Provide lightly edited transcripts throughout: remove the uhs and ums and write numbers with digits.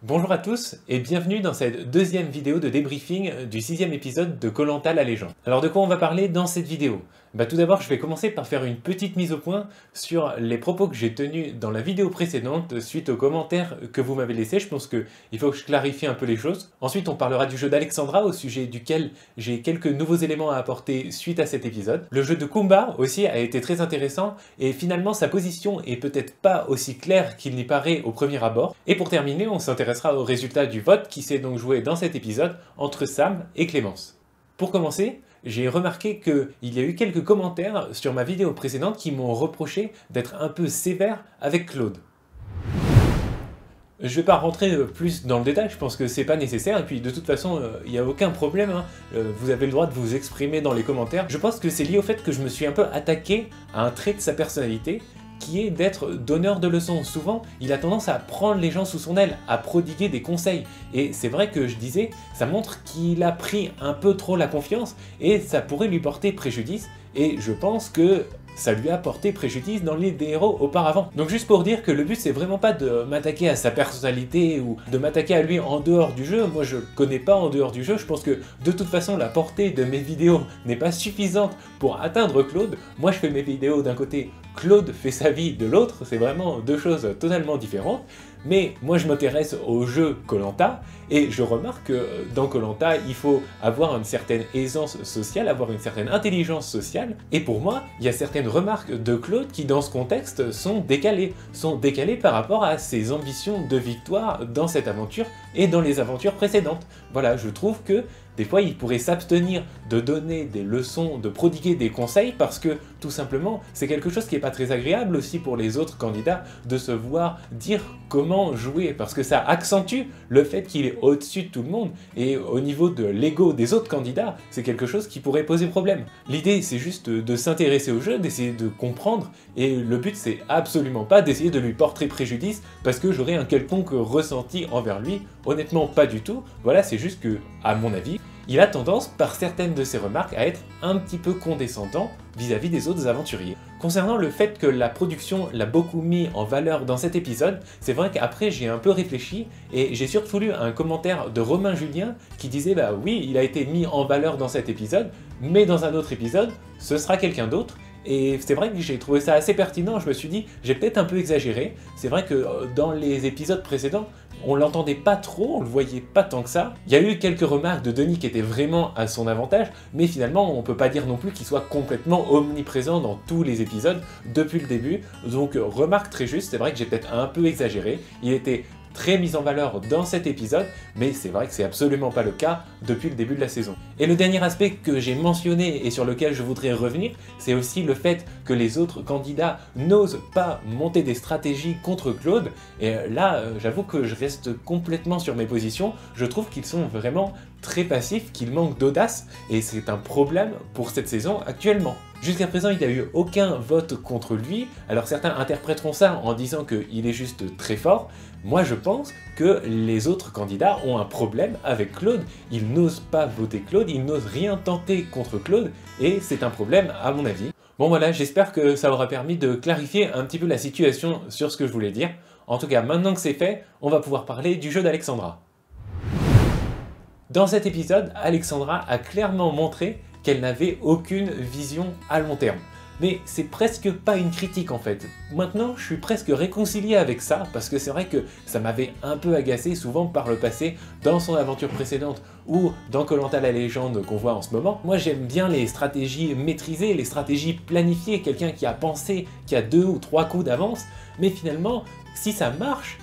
Bonjour à tous et bienvenue dans cette deuxième vidéo de débriefing du sixième épisode de Koh Lanta la légende. Alors de quoi on va parler dans cette vidéo? Tout d'abord je vais commencer par faire une petite mise au point sur les propos que j'ai tenus dans la vidéo précédente suite aux commentaires que vous m'avez laissés. Je pense qu'il faut que je clarifie un peu les choses. Ensuite on parlera du jeu d'Alexandra au sujet duquel j'ai quelques nouveaux éléments à apporter suite à cet épisode. Le jeu de Kumba aussi a été très intéressant et finalement sa position est peut-être pas aussi claire qu'il n'y paraît au premier abord. Et pour terminer on s'intéressera au résultat du vote qui s'est donc joué dans cet épisode entre Sam et Clémence. Pour commencer, j'ai remarqué qu'il y a eu quelques commentaires sur ma vidéo précédente qui m'ont reproché d'être un peu sévère avec Claude. Je vais pas rentrer plus dans le détail, je pense que c'est pas nécessaire, et puis de toute façon, il n'y a aucun problème, vous avez le droit de vous exprimer dans les commentaires. Je pense que c'est lié au fait que je me suis un peu attaqué à un trait de sa personnalité, qui est d'être donneur de leçons. Souvent, il a tendance à prendre les gens sous son aile, à prodiguer des conseils. Et c'est vrai que je disais, ça montre qu'il a pris un peu trop la confiance, et ça pourrait lui porter préjudice, et je pense que ça lui a porté préjudice dans l'île des héros auparavant. Donc juste pour dire que le but c'est vraiment pas de m'attaquer à sa personnalité ou de m'attaquer à lui en dehors du jeu, moi je le connais pas en dehors du jeu, je pense que de toute façon la portée de mes vidéos n'est pas suffisante pour atteindre Claude. Moi je fais mes vidéos d'un côté, Claude fait sa vie de l'autre, c'est vraiment deux choses totalement différentes. Mais moi je m'intéresse au jeu Koh Lanta et je remarque que dans Koh Lanta il faut avoir une certaine aisance sociale, avoir une certaine intelligence sociale, et pour moi il y a certaines remarques de Claude qui dans ce contexte sont décalées par rapport à ses ambitions de victoire dans cette aventure et dans les aventures précédentes. Voilà, je trouve que des fois, il pourrait s'abstenir de donner des leçons, de prodiguer des conseils, parce que, tout simplement, c'est quelque chose qui n'est pas très agréable aussi pour les autres candidats, de se voir dire comment jouer, parce que ça accentue le fait qu'il est au-dessus de tout le monde, et au niveau de l'ego des autres candidats, c'est quelque chose qui pourrait poser problème. L'idée, c'est juste de s'intéresser au jeu, d'essayer de comprendre, et le but, c'est absolument pas d'essayer de lui porter préjudice, parce que j'aurais un quelconque ressenti envers lui, honnêtement pas du tout. Voilà, c'est juste que, à mon avis, il a tendance, par certaines de ses remarques, à être un petit peu condescendant vis-à-vis des autres aventuriers. Concernant le fait que la production l'a beaucoup mis en valeur dans cet épisode, c'est vrai qu'après j'ai un peu réfléchi et j'ai surtout lu un commentaire de Romain Julien qui disait bah oui, il a été mis en valeur dans cet épisode, mais dans un autre épisode, ce sera quelqu'un d'autre. Et c'est vrai que j'ai trouvé ça assez pertinent, je me suis dit, j'ai peut-être un peu exagéré. C'est vrai que dans les épisodes précédents, on l'entendait pas trop, on le voyait pas tant que ça. Il y a eu quelques remarques de Denis qui étaient vraiment à son avantage, mais finalement on peut pas dire non plus qu'il soit complètement omniprésent dans tous les épisodes depuis le début. Donc remarque très juste, c'est vrai que j'ai peut-être un peu exagéré. Il était très mis en valeur dans cet épisode, mais c'est vrai que c'est absolument pas le cas depuis le début de la saison. Et le dernier aspect que j'ai mentionné et sur lequel je voudrais revenir, c'est aussi le fait que les autres candidats n'osent pas monter des stratégies contre Claude, et là j'avoue que je reste complètement sur mes positions, je trouve qu'ils sont vraiment très passifs, qu'ils manquent d'audace, et c'est un problème pour cette saison actuellement. Jusqu'à présent, il n'y a eu aucun vote contre lui, alors certains interpréteront ça en disant qu'il est juste très fort. Moi je pense que les autres candidats ont un problème avec Claude, ils n'osent pas voter Claude, ils n'osent rien tenter contre Claude, et c'est un problème à mon avis. Bon voilà, j'espère que ça aura permis de clarifier un petit peu la situation sur ce que je voulais dire. En tout cas, maintenant que c'est fait, on va pouvoir parler du jeu d'Alexandra. Dans cet épisode, Alexandra a clairement montré qu'elle n'avait aucune vision à long terme. Mais c'est presque pas une critique en fait. Maintenant, je suis presque réconcilié avec ça, parce que c'est vrai que ça m'avait un peu agacé souvent par le passé, dans son aventure précédente, ou dans Koh Lanta la légende qu'on voit en ce moment. Moi j'aime bien les stratégies maîtrisées, les stratégies planifiées, quelqu'un qui a pensé, qui a 2 ou 3 coups d'avance, mais finalement, si ça marche,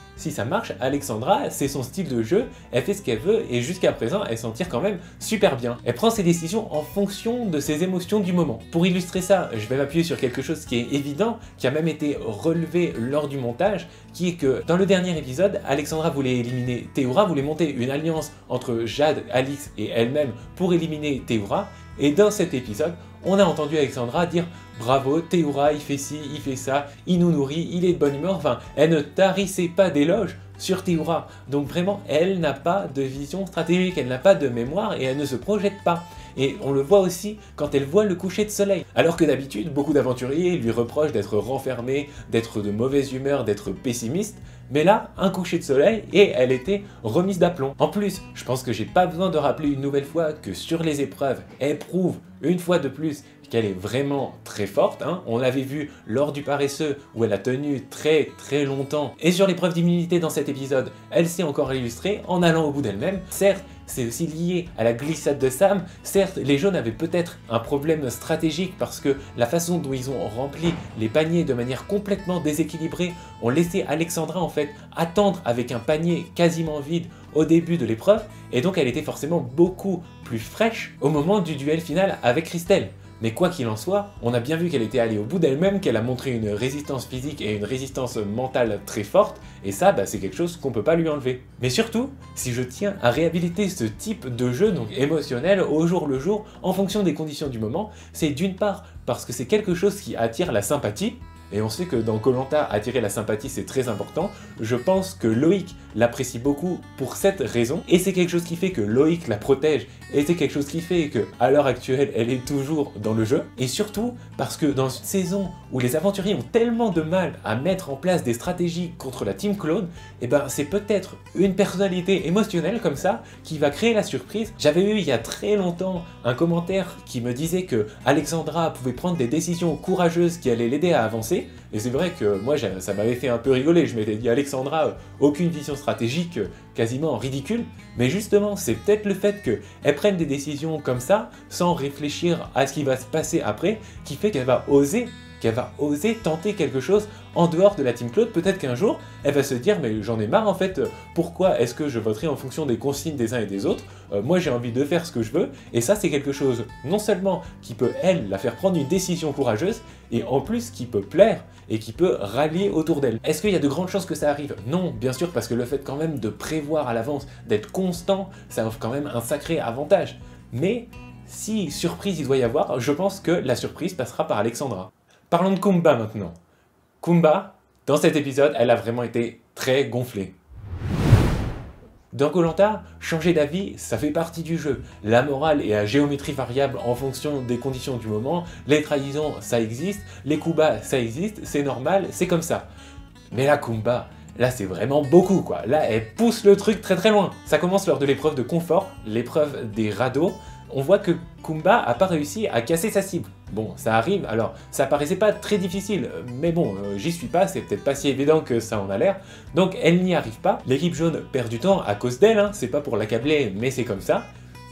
Alexandra, c'est son style de jeu, elle fait ce qu'elle veut et jusqu'à présent, elle s'en tire quand même super bien. Elle prend ses décisions en fonction de ses émotions du moment. Pour illustrer ça, je vais m'appuyer sur quelque chose qui est évident, qui a même été relevé lors du montage, qui est que dans le dernier épisode, Alexandra voulait éliminer Théoura, voulait monter une alliance entre Jade, Alix et elle-même pour éliminer Théoura, et dans cet épisode, on a entendu Alexandra dire « Bravo, Théoura, il fait ci, il fait ça, il nous nourrit, il est de bonne humeur », enfin, elle ne tarissait pas d'éloges sur Théoura. Donc vraiment, elle n'a pas de vision stratégique, elle n'a pas de mémoire et elle ne se projette pas. et on le voit aussi quand elle voit le coucher de soleil. Alors que d'habitude, beaucoup d'aventuriers lui reprochent d'être renfermée, d'être de mauvaise humeur, d'être pessimiste, mais là, un coucher de soleil et elle était remise d'aplomb. En plus, je pense que j'ai pas besoin de rappeler une nouvelle fois que sur les épreuves, elle prouve une fois de plus qu'elle est vraiment très forte, hein. On l'avait vu lors du paresseux où elle a tenu très longtemps. Et sur l'épreuve d'immunité dans cet épisode, elle s'est encore illustrée en allant au bout d'elle-même. Certes, c'est aussi lié à la glissade de Sam. Certes, les jaunes avaient peut-être un problème stratégique parce que la façon dont ils ont rempli les paniers de manière complètement déséquilibrée ont laissé Alexandra en fait attendre avec un panier quasiment vide au début de l'épreuve, et donc elle était forcément beaucoup plus fraîche au moment du duel final avec Christelle. Mais quoi qu'il en soit, on a bien vu qu'elle était allée au bout d'elle-même, qu'elle a montré une résistance physique et une résistance mentale très forte, et ça, c'est quelque chose qu'on peut pas lui enlever. Mais surtout, si je tiens à réhabiliter ce type de jeu, donc émotionnel, au jour le jour, en fonction des conditions du moment, c'est d'une part parce que c'est quelque chose qui attire la sympathie, et on sait que dans Koh-Lanta, attirer la sympathie c'est très important. Je pense que Loïc l'apprécie beaucoup pour cette raison, et c'est quelque chose qui fait que Loïc la protège, et c'est quelque chose qui fait que à l'heure actuelle elle est toujours dans le jeu, et surtout parce que dans une saison où les aventuriers ont tellement de mal à mettre en place des stratégies contre la Team Clone, et c'est peut-être une personnalité émotionnelle comme ça qui va créer la surprise. J'avais eu il y a très longtemps un commentaire qui me disait que Alexandra pouvait prendre des décisions courageuses qui allaient l'aider à avancer. Et c'est vrai que moi ça m'avait fait un peu rigoler, je m'étais dit Alexandra, aucune vision stratégique, quasiment ridicule, mais justement c'est peut-être le fait qu'elle prenne des décisions comme ça, sans réfléchir à ce qui va se passer après, qui fait qu'elle va oser tenter quelque chose en dehors de la Team Clone. Peut-être qu'un jour, elle va se dire mais j'en ai marre en fait, pourquoi est-ce que je voterai en fonction des consignes des uns et des autres, moi j'ai envie de faire ce que je veux, et ça c'est quelque chose non seulement qui peut elle la faire prendre une décision courageuse, et en plus qui peut plaire et qui peut rallier autour d'elle. Est-ce qu'il y a de grandes chances que ça arrive? Non, bien sûr, parce que le fait quand même de prévoir à l'avance, d'être constant, ça offre quand même un sacré avantage. Mais si surprise il doit y avoir, je pense que la surprise passera par Alexandra. Parlons de Kumba maintenant. Kumba, dans cet épisode, elle a vraiment été très gonflée. Dans Koh-Lanta, changer d'avis, ça fait partie du jeu. La morale est à géométrie variable en fonction des conditions du moment. Les trahisons, ça existe. Les coups bas, ça existe. C'est normal, c'est comme ça. Mais là, Kumba, là c'est vraiment beaucoup quoi. Là, elle pousse le truc très loin. Ça commence lors de l'épreuve de confort, l'épreuve des radeaux. On voit que Kumba a pas réussi à casser sa cible. Bon, ça arrive, alors ça paraissait pas très difficile, mais bon, j'y suis pas, c'est peut-être pas si évident que ça en a l'air, donc elle n'y arrive pas. L'équipe jaune perd du temps à cause d'elle, hein, c'est pas pour l'accabler, mais c'est comme ça.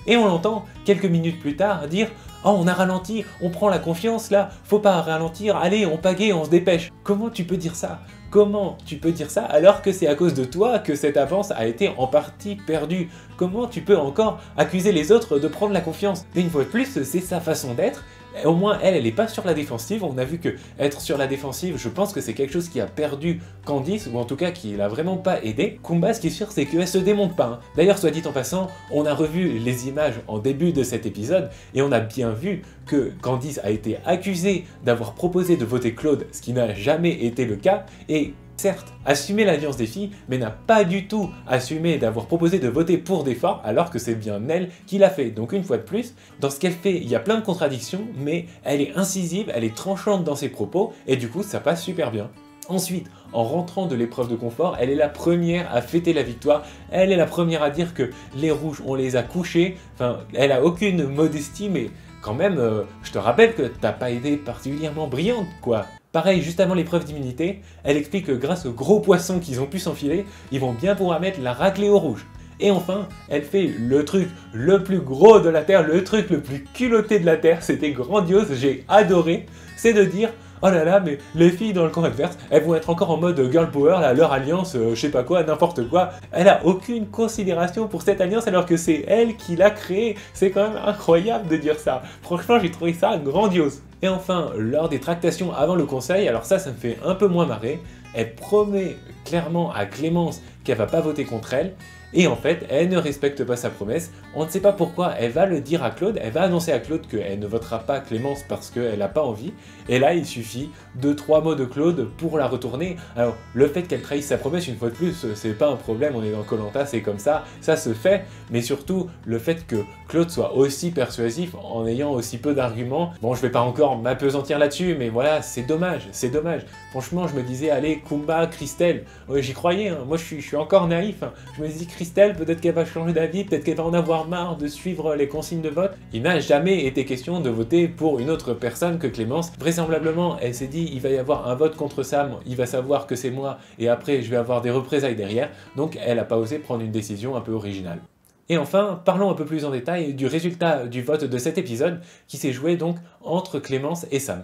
Et on l'entend, quelques minutes plus tard, dire « Oh, on a ralenti, on prend la confiance là, faut pas ralentir, allez, on pagaie, on se dépêche ». Comment tu peux dire ça? Comment tu peux dire ça alors que c'est à cause de toi que cette avance a été en partie perdue? Comment tu peux encore accuser les autres de prendre la confiance? Et une fois de plus, c'est sa façon d'être. Au moins, elle est pas sur la défensive. On a vu que être sur la défensive, je pense que c'est quelque chose qui a perdu Candice, ou en tout cas qui l'a vraiment pas aidé. Kumba, ce qui est sûr, c'est qu'elle se démonte pas. Hein. D'ailleurs, soit dit en passant, on a revu les images en début de cet épisode, et on a bien vu que Candice a été accusée d'avoir proposé de voter Claude, ce qui n'a jamais été le cas, et certes, assumer l'alliance des filles, mais n'a pas du tout assumé d'avoir proposé de voter pour Desforts, alors que c'est bien elle qui l'a fait. Donc une fois de plus, dans ce qu'elle fait, il y a plein de contradictions, mais elle est incisive, elle est tranchante dans ses propos, et du coup ça passe super bien. Ensuite, en rentrant de l'épreuve de confort, elle est la première à fêter la victoire, elle est la première à dire que les rouges, on les a couchés, enfin, elle a aucune modestie, mais quand même, je te rappelle que t'as pas été particulièrement brillante, quoi. Pareil, juste avant l'épreuve d'immunité, elle explique que grâce aux gros poissons qu'ils ont pu s'enfiler, ils vont bien pouvoir mettre la raclée au rouge. Et enfin, elle fait le truc le plus gros de la Terre, le truc le plus culotté de la Terre, c'était grandiose, j'ai adoré, c'est de dire « Oh là là, mais les filles dans le camp adverse, elles vont être encore en mode girl power, là, leur alliance, je sais pas quoi, n'importe quoi. » Elle a aucune considération pour cette alliance alors que c'est elle qui l'a créée. C'est quand même incroyable de dire ça. Franchement, j'ai trouvé ça grandiose. Et enfin, lors des tractations avant le conseil, alors ça me fait un peu moins marrer, elle promet clairement à Clémence qu'elle va pas voter contre elle. Et en fait, elle ne respecte pas sa promesse. On ne sait pas pourquoi, elle va le dire à Claude, elle va annoncer à Claude qu'elle ne votera pas Clémence parce qu'elle n'a pas envie. Et là, il suffit de 3 mots de Claude pour la retourner. Alors, le fait qu'elle trahisse sa promesse une fois de plus, c'est pas un problème, on est dans Koh-Lanta, c'est comme ça se fait. Mais surtout, le fait que Claude soit aussi persuasif en ayant aussi peu d'arguments. Bon, je vais pas encore m'apesantir là-dessus, mais voilà, c'est dommage, c'est dommage. Franchement, je me disais, allez, Kumba, Christelle, ouais, j'y croyais, hein. Moi je suis encore naïf. Hein. Je me dis, Christelle, peut-être qu'elle va changer d'avis, peut-être qu'elle va en avoir marre de suivre les consignes de vote. Il n'a jamais été question de voter pour une autre personne que Clémence. Vraisemblablement, elle s'est dit, il va y avoir un vote contre Sam, il va savoir que c'est moi, et après je vais avoir des représailles derrière. Donc elle n'a pas osé prendre une décision un peu originale. Et enfin, parlons un peu plus en détail du résultat du vote de cet épisode, qui s'est joué donc entre Clémence et Sam.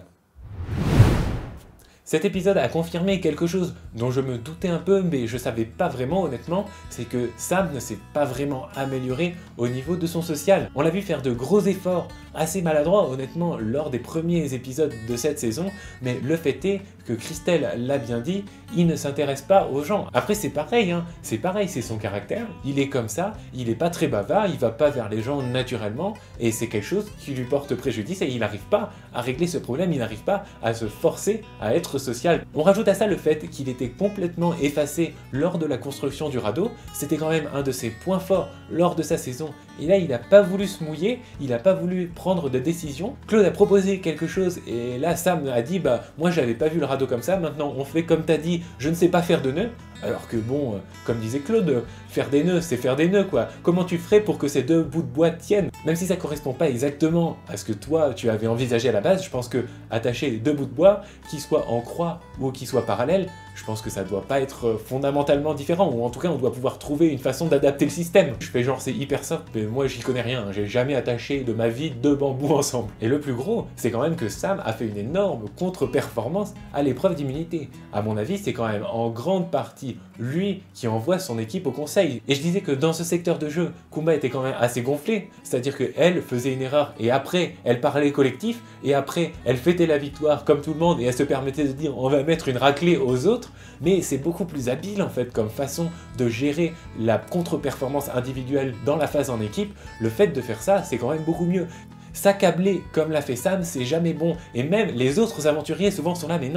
Cet épisode a confirmé quelque chose dont je me doutais un peu, mais je savais pas vraiment honnêtement, c'est que Sam ne s'est pas vraiment amélioré au niveau de son social. On l'a vu faire de gros efforts, assez maladroits honnêtement, lors des premiers épisodes de cette saison, mais le fait est que Christelle l'a bien dit, il ne s'intéresse pas aux gens. Après c'est pareil, hein, c'est son caractère, il est comme ça, il est pas très bavard, il va pas vers les gens naturellement, et c'est quelque chose qui lui porte préjudice et il n'arrive pas à régler ce problème, il n'arrive pas à se forcer à être social. On rajoute à ça le fait qu'il était complètement effacé lors de la construction du radeau, c'était quand même un de ses points forts lors de sa saison, et là il n'a pas voulu se mouiller, il n'a pas voulu prendre de décision. Claude a proposé quelque chose, et là Sam a dit bah moi j'avais pas vu le radeau comme ça, maintenant on fait comme t'as dit, je ne sais pas faire de nœuds. Alors que bon, comme disait Claude, faire des nœuds, c'est faire des nœuds quoi. Comment tu ferais pour que ces deux bouts de bois tiennent? Même si ça correspond pas exactement à ce que toi tu avais envisagé à la base, je pense que attacher deux bouts de bois, qu'ils soient en croix ou qu'ils soient parallèles, je pense que ça doit pas être fondamentalement différent, ou en tout cas on doit pouvoir trouver une façon d'adapter le système. Je fais genre c'est hyper simple, mais moi j'y connais rien, j'ai jamais attaché de ma vie deux bambous ensemble. Et le plus gros, c'est quand même que Sam a fait une énorme contre-performance à l'épreuve d'immunité. À mon avis, c'est quand même en grande partie lui qui envoie son équipe au conseil. Et je disais que dans ce secteur de jeu, Kumba était quand même assez gonflée, c'est-à-dire qu'elle faisait une erreur et après elle parlait collectif et après elle fêtait la victoire comme tout le monde et elle se permettait de dire on va mettre une raclée aux autres, mais c'est beaucoup plus habile en fait comme façon de gérer la contre-performance individuelle dans la phase en équipe. Le fait de faire ça, c'est quand même beaucoup mieux. S'accabler comme l'a fait Sam, c'est jamais bon. Et même les autres aventuriers souvent sont là, mais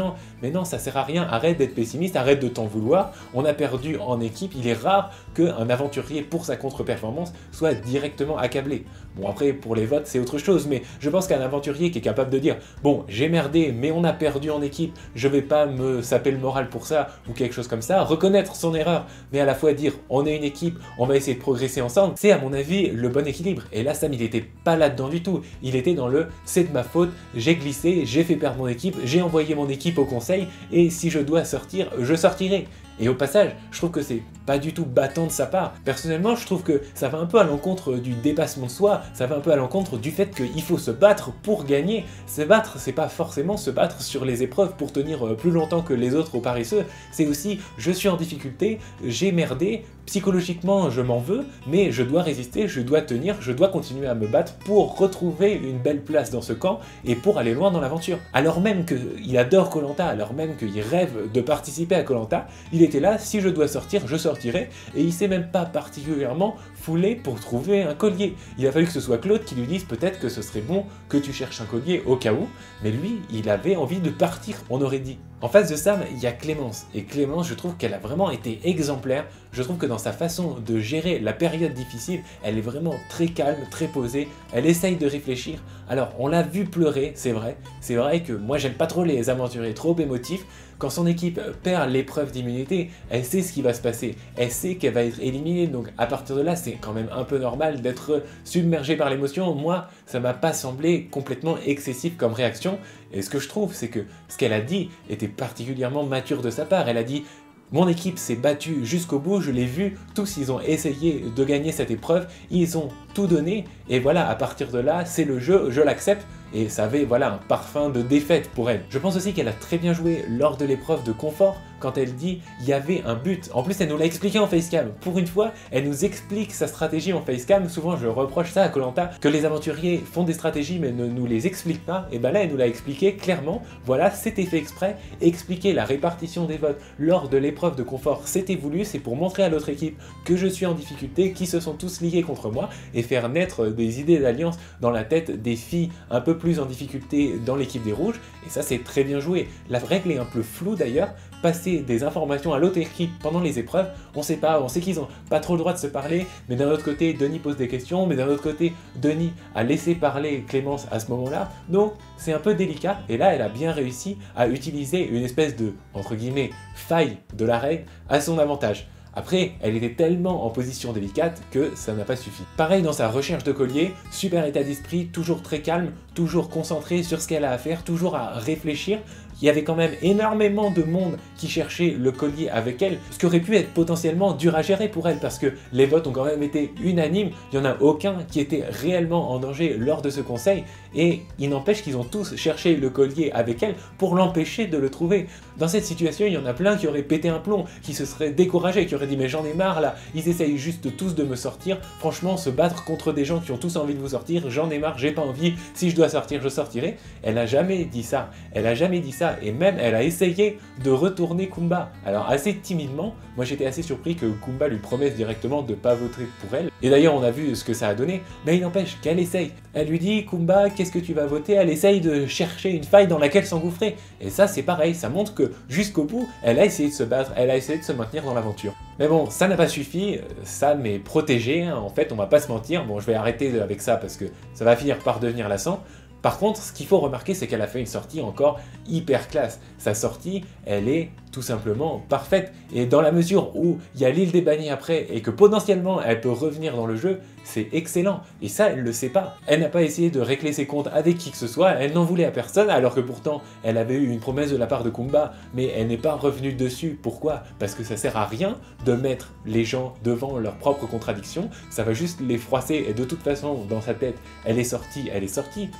non, ça sert à rien, arrête d'être pessimiste, arrête de t'en vouloir. On a perdu en équipe, il est rare qu'un aventurier pour sa contre-performance soit directement accablé. Bon après, pour les votes, c'est autre chose, mais je pense qu'un aventurier qui est capable de dire « Bon, j'ai merdé, mais on a perdu en équipe, je vais pas me saper le moral pour ça » ou quelque chose comme ça, reconnaître son erreur, mais à la fois dire « On est une équipe, on va essayer de progresser ensemble », c'est à mon avis le bon équilibre. Et là, Sam, il était pas là-dedans du tout. Il était dans le « c'est de ma faute, j'ai glissé, j'ai fait perdre mon équipe, j'ai envoyé mon équipe au conseil, et si je dois sortir, je sortirai ». Et au passage, je trouve que c'est pas du tout battant de sa part. Personnellement, je trouve que ça va un peu à l'encontre du dépassement de soi, ça va un peu à l'encontre du fait qu'il faut se battre pour gagner. Se battre, c'est pas forcément se battre sur les épreuves pour tenir plus longtemps que les autres aux paresseux, c'est aussi je suis en difficulté, j'ai merdé, psychologiquement je m'en veux, mais je dois résister, je dois tenir, je dois continuer à me battre pour retrouver une belle place dans ce camp et pour aller loin dans l'aventure. Alors même qu'il adore Koh-Lanta, alors même qu'il rêve de participer à Koh-Lanta, il était là, si je dois sortir, je sortirai, et il s'est même pas particulièrement foulé pour trouver un collier. Il a fallu que ce soit Claude qui lui dise peut-être que ce serait bon que tu cherches un collier au cas où, mais lui, il avait envie de partir, on aurait dit. En face de Sam, il y a Clémence, et Clémence, je trouve qu'elle a vraiment été exemplaire. Je trouve que dans sa façon de gérer la période difficile, elle est vraiment très calme, très posée, elle essaye de réfléchir. Alors, on l'a vu pleurer, c'est vrai que moi j'aime pas trop les aventuriers trop émotifs. Quand son équipe perd l'épreuve d'immunité, elle sait ce qui va se passer, elle sait qu'elle va être éliminée, donc à partir de là, c'est quand même un peu normal d'être submergé par l'émotion. Moi, ça m'a pas semblé complètement excessif comme réaction, et ce que je trouve, c'est que ce qu'elle a dit était particulièrement mature de sa part. Elle a dit « Mon équipe s'est battue jusqu'au bout, je l'ai vu, tous ils ont essayé de gagner cette épreuve, ils ont tout donné, et voilà, à partir de là, c'est le jeu, je l'accepte. » Et ça avait voilà, un parfum de défaite pour elle. Je pense aussi qu'elle a très bien joué lors de l'épreuve de confort, quand elle dit il y avait un but. En plus, elle nous l'a expliqué en facecam. Pour une fois, elle nous explique sa stratégie en facecam. Souvent, je reproche ça à Koh Lanta, que les aventuriers font des stratégies mais ne nous les expliquent pas. Et ben là, elle nous l'a expliqué clairement. Voilà, c'était fait exprès. Expliquer la répartition des votes lors de l'épreuve de confort, c'était voulu. C'est pour montrer à l'autre équipe que je suis en difficulté, qu'ils se sont tous liés contre moi et faire naître des idées d'alliance dans la tête des filles un peu plus en difficulté dans l'équipe des rouges. Et ça, c'est très bien joué. La règle est un peu floue d'ailleurs. Passer des informations à l'autre équipe pendant les épreuves, on sait pas, on sait qu'ils ont pas trop le droit de se parler, mais d'un autre côté, Denis pose des questions, mais d'un autre côté, Denis a laissé parler Clémence à ce moment-là, donc c'est un peu délicat, et là, elle a bien réussi à utiliser une espèce de, entre guillemets, faille de la règle à son avantage. Après, elle était tellement en position délicate que ça n'a pas suffi. Pareil dans sa recherche de collier, super état d'esprit, toujours très calme, toujours concentré sur ce qu'elle a à faire, toujours à réfléchir. Il y avait quand même énormément de monde qui cherchait le collier avec elle, ce qui aurait pu être potentiellement dur à gérer pour elle parce que les votes ont quand même été unanimes, il n'y en a aucun qui était réellement en danger lors de ce conseil et il n'empêche qu'ils ont tous cherché le collier avec elle pour l'empêcher de le trouver. Dans cette situation, il y en a plein qui auraient pété un plomb, qui se seraient découragés, qui auraient dit mais j'en ai marre là, ils essayent juste tous de me sortir, franchement se battre contre des gens qui ont tous envie de vous sortir, j'en ai marre, j'ai pas envie, si je dois sortir, je sortirai. Elle n'a jamais dit ça, elle a jamais dit ça. Et même elle a essayé de retourner Kumba. Alors assez timidement, moi j'étais assez surpris que Kumba lui promette directement de ne pas voter pour elle. Et d'ailleurs on a vu ce que ça a donné, mais il n'empêche qu'elle essaye. Elle lui dit Kumba, qu'est-ce que tu vas voter? Elle essaye de chercher une faille dans laquelle s'engouffrer. Et ça c'est pareil, ça montre que jusqu'au bout, elle a essayé de se battre, elle a essayé de se maintenir dans l'aventure. Mais bon, ça n'a pas suffi, Sam est protégé, hein. En fait on va pas se mentir, bon je vais arrêter avec ça parce que ça va finir par devenir lassant. Par contre, ce qu'il faut remarquer, c'est qu'elle a fait une sortie encore hyper classe. Sa sortie, elle est tout simplement parfaite. Et dans la mesure où il y a l'île des bannis après et que potentiellement elle peut revenir dans le jeu, c'est excellent. Et ça, elle le sait pas. Elle n'a pas essayé de régler ses comptes avec qui que ce soit, elle n'en voulait à personne, alors que pourtant, elle avait eu une promesse de la part de Kumba, mais elle n'est pas revenue dessus. Pourquoi? Parce que ça sert à rien de mettre les gens devant leurs propres contradictions, ça va juste les froisser, et de toute façon, dans sa tête, elle est sortie,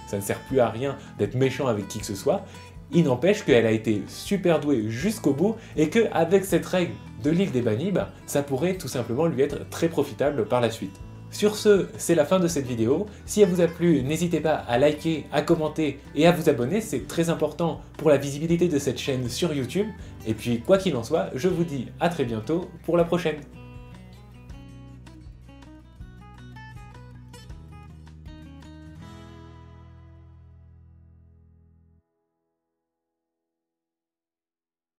ça ne sert plus à rien d'être méchant avec qui que ce soit. Il n'empêche qu'elle a été super douée jusqu'au bout et qu'avec cette règle de l'île des bannis, ça pourrait tout simplement lui être très profitable par la suite. Sur ce, c'est la fin de cette vidéo. Si elle vous a plu, n'hésitez pas à liker, à commenter et à vous abonner, c'est très important pour la visibilité de cette chaîne sur YouTube. Et puis, quoi qu'il en soit, je vous dis à très bientôt pour la prochaine.